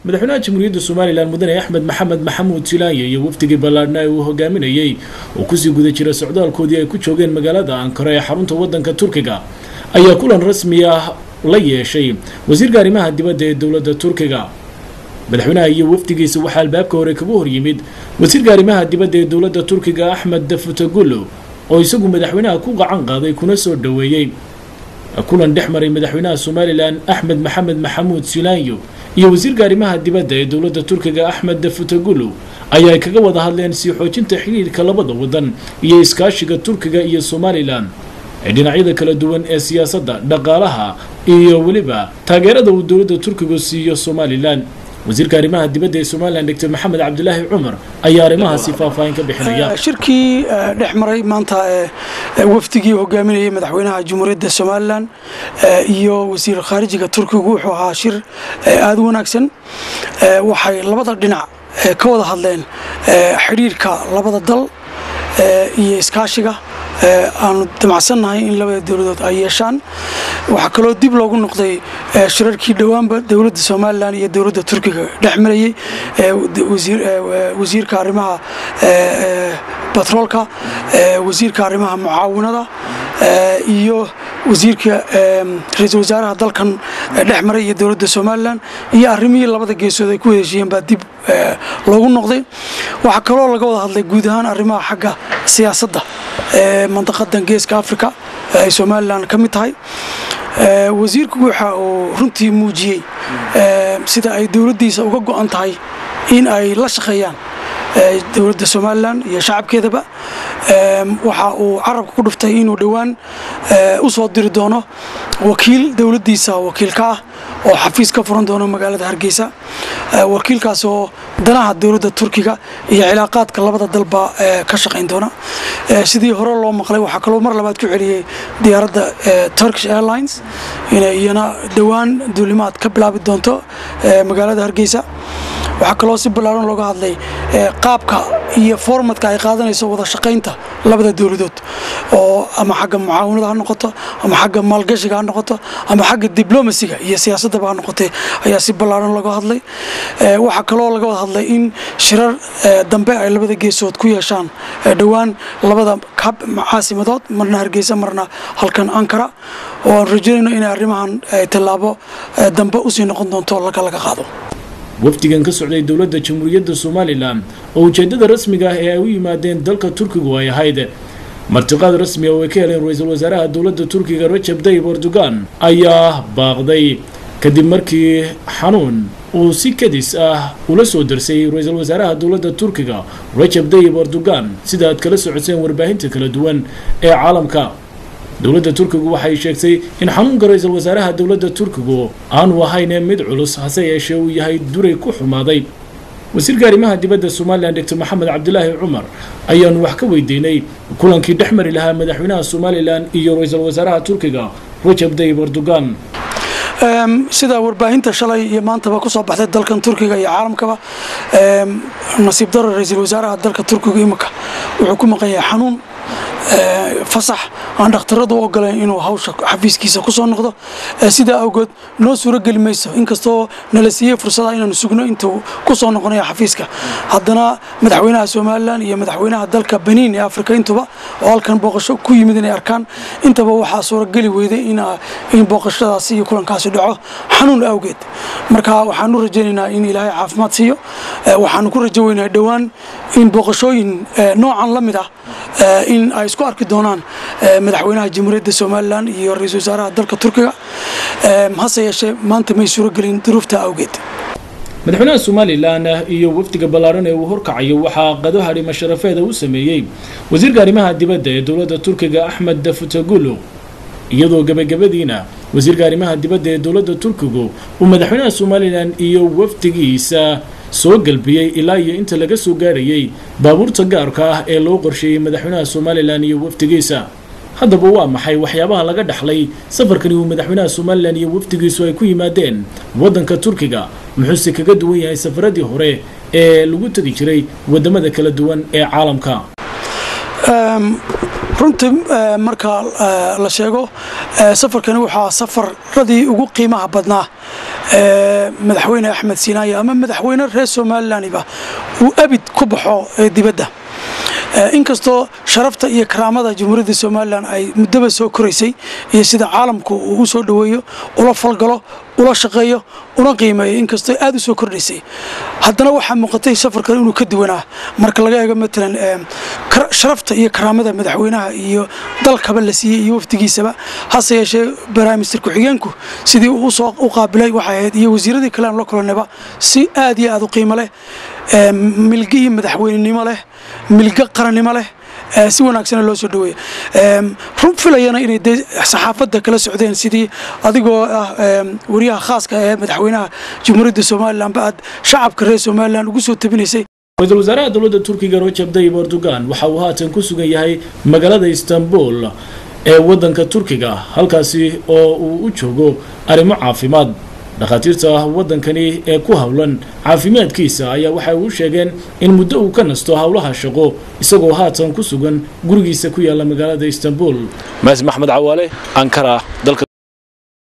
madaxweynaha jamhuuriyadda Soomaaliland mudane Axmed Maxamed Maxamuud Silaanye iyo wafdigii ballaadhnaa uu hogaaminayay oo ku sii guda jira socdaalkoodii ay ku joogeen magaalada Ankara ee xarunta waddanka Turkiga ayaa kulan rasmi ah la yeeshay wasiirka arrimaha dibadda ee dawladda Turkiga. madaxweynaha iyo wafdigiisa waxaa albaabka hore kaga hor yimid wasiirka arrimaha dibadda ee dawladda Turkiga Ahmed Davutoglu oo isagu madaxweynaha ku gacan qaaday kuna soo dhaweeyay kulan dhexmaray madaxweynaha Soomaaliland Axmed Maxamed Maxamuud Silaanye iyo wasiirka arrimaha dibadda ee dawladda Turkiga Ahmed Davutoglu ayaa kaga wada hadleen sii xoojinta xiriirka labada wadan iyo iskaashiga Turkiga iyo Soomaaliland ee dhinacyada kala duwan ee siyaasadda, dhaqaalaha iyo waliba taageerada uu dawladda Turkiga siiyo Soomaaliland. wasiirka arrimaha dibadda ee Soomaaliland Dr. Maxamed Cabdulaahi Cumar ayaa arrimahaasi faahfaahin ka bixinaya. shirkii dhexmaray maanta wafdigii hogaaminayay madaxweynaha Jamhuuriyadda Soomaaliland iyo wasiir khaarijiga Turkiga wuxuu ahaa shir aad u wanaagsan. waxay labada dhinac ka wada hadleen xiriirka labada dal iyo iskaashiga aanu damacsannahay in labada dawladood ay yeeshaan. waxaa kaloo dib loogu noqday shirarkii dhowaanba dawladda Soomaaliland iyo dawladda Turkiga dhexmarayay wasiirka arrimaha batroolka, wasiirka arrimaha mucaawinada iyo wasiirka ra'iisul wasaaraha dalkan dhexmaray iyo dawladda Soomaaliland iyo arrimihii labada geesood ay ku heshiiyeen baa dib loogu noqday. waxaa kaloo laga wada hadlay guud ahaan arrimaha xagga siyaasadda منطقة geeska Afrika ay Soomaaliland ka mid tahay. wasiirku waxa uu runtii muujiyay sida ay dawladdiisa uga go'an tahay in ay la shaqeeyaan dawladda Soomaaliland iyo shacabkeedaba. waxa uu carabka ku dhuftay inuu dhawaan u soo diri doono wakiil dawladdiisa wakiilka ah oo xafiis ka furan doono magaalada Hargeysa. wakiilkaas oo danaha dawladda Turkiga iyo cilaaqaadka labada dalba ka shaqeyn doona. sidii hore loo maqlay waxa kaloo mar labaad ku celiyay diyaaradda Turkish Airlines inay iyana dhawaan duulimaad ka bilaabi doonto magaalada Hargeysa. waxaa kaloo si ballaaran looga hadlay qaabka iyo formatka ay qaadanayso wada shaqeynta labada dawladood oo ama xagga mucaawinada ha noqoto ama xagga maalgashiga ha noqoto ama xagga diblomaasiga iyo siyaasadda ha noqotay ayaa si ballaaran looga hadlay. waxaa kaloo laga wada hadlay in shirar dambe ay labada geesood ku yeeshaan dhawaan labada caasimadood marna Hargeysa marna halkan Ankara oo aan rajaynayno in arrimahan tallaabo dambe u sii noqon doonto laga qaado. wafdigan ka socday dawladda Jamhuuriyadda Soomaaliland oo ujeedada rasmiga ah ee ay u yimaadeen dalka Turkiga ay ahayd martiqaad rasmi ah oo ay ka heleen ra'iisul wasaaraha dawladda Turkiga Recep Tayyip Erdogan ayaa baaqday kadib markii xanuun uu si kadis ah ula soo darsay ra'iisul wasaaraha dawladda Turkiga Recep Tayyip Erdogan sida aad kala socoteen warbaahinta kala duwan ee caalamka. dawladda Turkiga waxay sheegtay in xanuunka ra'iisul wasaaraha dawladda Turkiga aanu ahayn mid culus hase yeeshee uu yahay duray ku xumaaday. wasiirka arrimaha dibadda Soomaaliland Dr. Maxamed Cabdulaahi Cumar ayaanu wax ka weydiinay kulankii dhexmari lahaa madaxweynaha Soomaaliland iyo ra'iisul wasaaraha Turkiga Recep Tayyip Erdogan. sida warbaahinta shalay iyo maantaba ku soo baxday dalkan Turkiga iyo caalamkaba nasiib darro ra'iisul wasaaraha dalka Turkiga imika wuxuu ku maqan yahay xanuun fasax aan dhakhtaradu u ogoleen inuu hawsha xafiiskiisa ku soo noqdo. sida awgeed noo suuro gali mayso inkastoo nala siiyay fursada inaanu sugno intuu ku soo noqonayo xafiiska. haddana madaxweynaha Soomaaliland iyo madaxweynaha dalka Benin ee Afrika intuba oo halkan booqasho ku yimid inay arkaan intaba waxaa suuro gali weyday in booqashadaasi iyo kulankaasi dhaco xanuun awgeed. marka waxaanu rajaynaynaa in Ilaahay caafimaad siiyo. waxaanu ku rajaynaynaa dhawaan in booqashooyin noocan la mid ah in ay isku arki doonaan madaxweynaha Jamhuuriyadda Soomaaliland iyo ra'iisul wasaaraha dalka Turkiga. hase yeeshee maanta may suuro gelin duruufta awgeed. madaxweynaha Soomaaliland iyo wafdiga ballaaran ee uu horkacayo waxaa qado harimo sharafeeda u sameeyay wasiirka arrimaha dibadda ee dawladda Turkiga Ahmed Davutoglu iyadoo gabagabadiina wasiirka arrimaha dibadda ee dawladda Turkiga uu madaxweynaha Soomaaliland iyo wafdigiisa soo galbiyay ilaa iyo inta laga soo gaarayay baabuurta gaarka ah ee loo qorsheeyay madaxweynaha Soomaaliland iyo wafdigiisa. haddaba waa maxay waxyaabaha laga dhaxlay safarkani uu madaxweynaha Soomaaliland iyo wafdigiisu ay ku yimaadeen waddanka Turkiga muxuu kaga duwan yahay safaradii hore ee lagu tagi jiray wadamada kala duwan ee caalamka. runtii marka la sheego safarkani waxaa safaradii ugu qiimaha badnaa madaxweyne Axmed Siinaaye ama madaxweyne reer Somalilandba uu abid ku baxo dibadda inkastoo sharafta iyo karaamada Jamhuuriyadda Somaliland ay muddo soo koraysay iyo sida caalamku uu soo dhaweeyo ula falgalo ula shaqeeyo una qiimeeyo inkastoo aad u soo kordhisay haddana waxa muuqatay safarkan inuu ka duwanaa marka laga eego matalan sharafta iyo karaamada madaxweynaha iyo dalkaba la siiyay iyo wafdigiisaba hase yeeshee Prime Minister ku-xigeenku sidii uu soo qaabilay waxa ahayd iyo wasiiradii kale la kulanaba si aad iyo aad u qiimo leh milgii madaxweynenimo leh milga qarannimo leh si wanaagsan loo soo dhaweeyay run filayana inay saxaafadda kala socdeen sidii adigoo wariyaha khaaska ah ee madaxweynaha Jamhuuriyadda Somaliland baad shacabka reer Somaliland ugu soo tabinaysay Ra'iisul Wasaaraha Dowladda Turkiga Recep Tayyip Erdogan waxa uu haatan ku sugan yahay magaalada Istanbul ee wadanka Turkiga halkaasi oo uu u joogo arrimo caafimaad dhakhaatiirta wadankani ee ku hawlan caafimaadkiisa ayaa waxa uu sheegeen in muddo uu ka nasto hawlaha shaqo isagoo haatan ku sugan gurigiisa ku yaala magaalada Istanbul. Maxamed Cawaale, Ankara, dalka